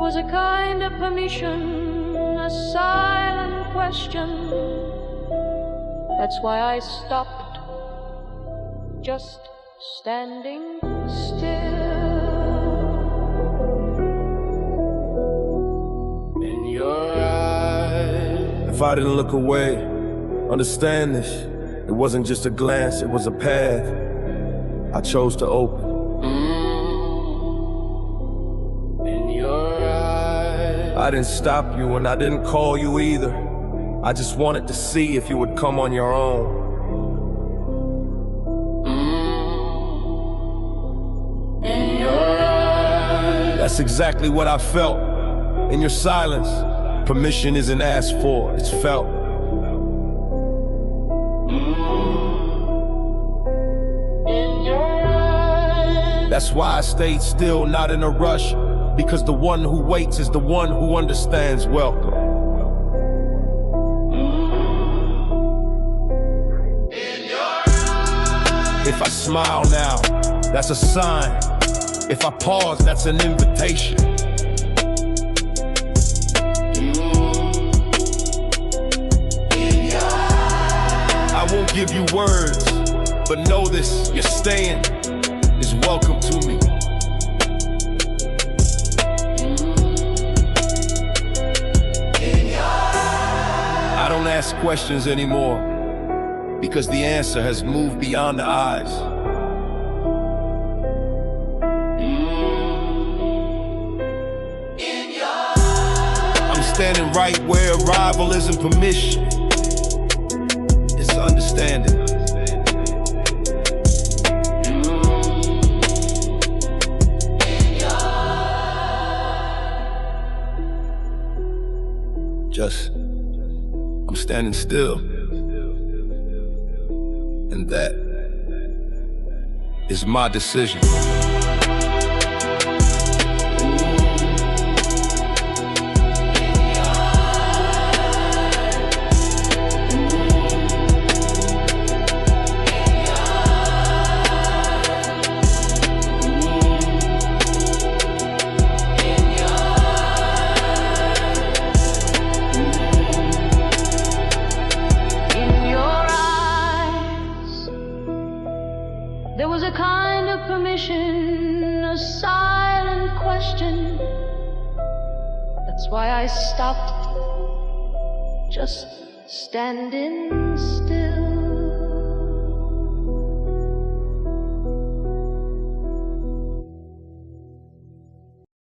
was a kind of permission, a silent question. That's why I stopped, just standing still. In your eyes, if I didn't look away, understand this, it wasn't just a glance, it was a path I chose to open. In your eyes, I didn't stop you and I didn't call you either. I just wanted to see if you would come on your own. In your eyes, that's exactly what I felt. In your silence, permission isn't asked for, it's felt. In your eyes, that's why I stayed still, not in a rush, because the one who waits is the one who understands welcome. If I smile now, that's a sign. If I pause, that's an invitation. I won't give you words, but know this, your staying is welcome to me. I don't ask questions anymore, because the answer has moved beyond the eyes. I'm standing right where arrival isn't permission, it's understanding. I'm standing still. And that is my decision. A silent question. That's why I stopped, just standing still.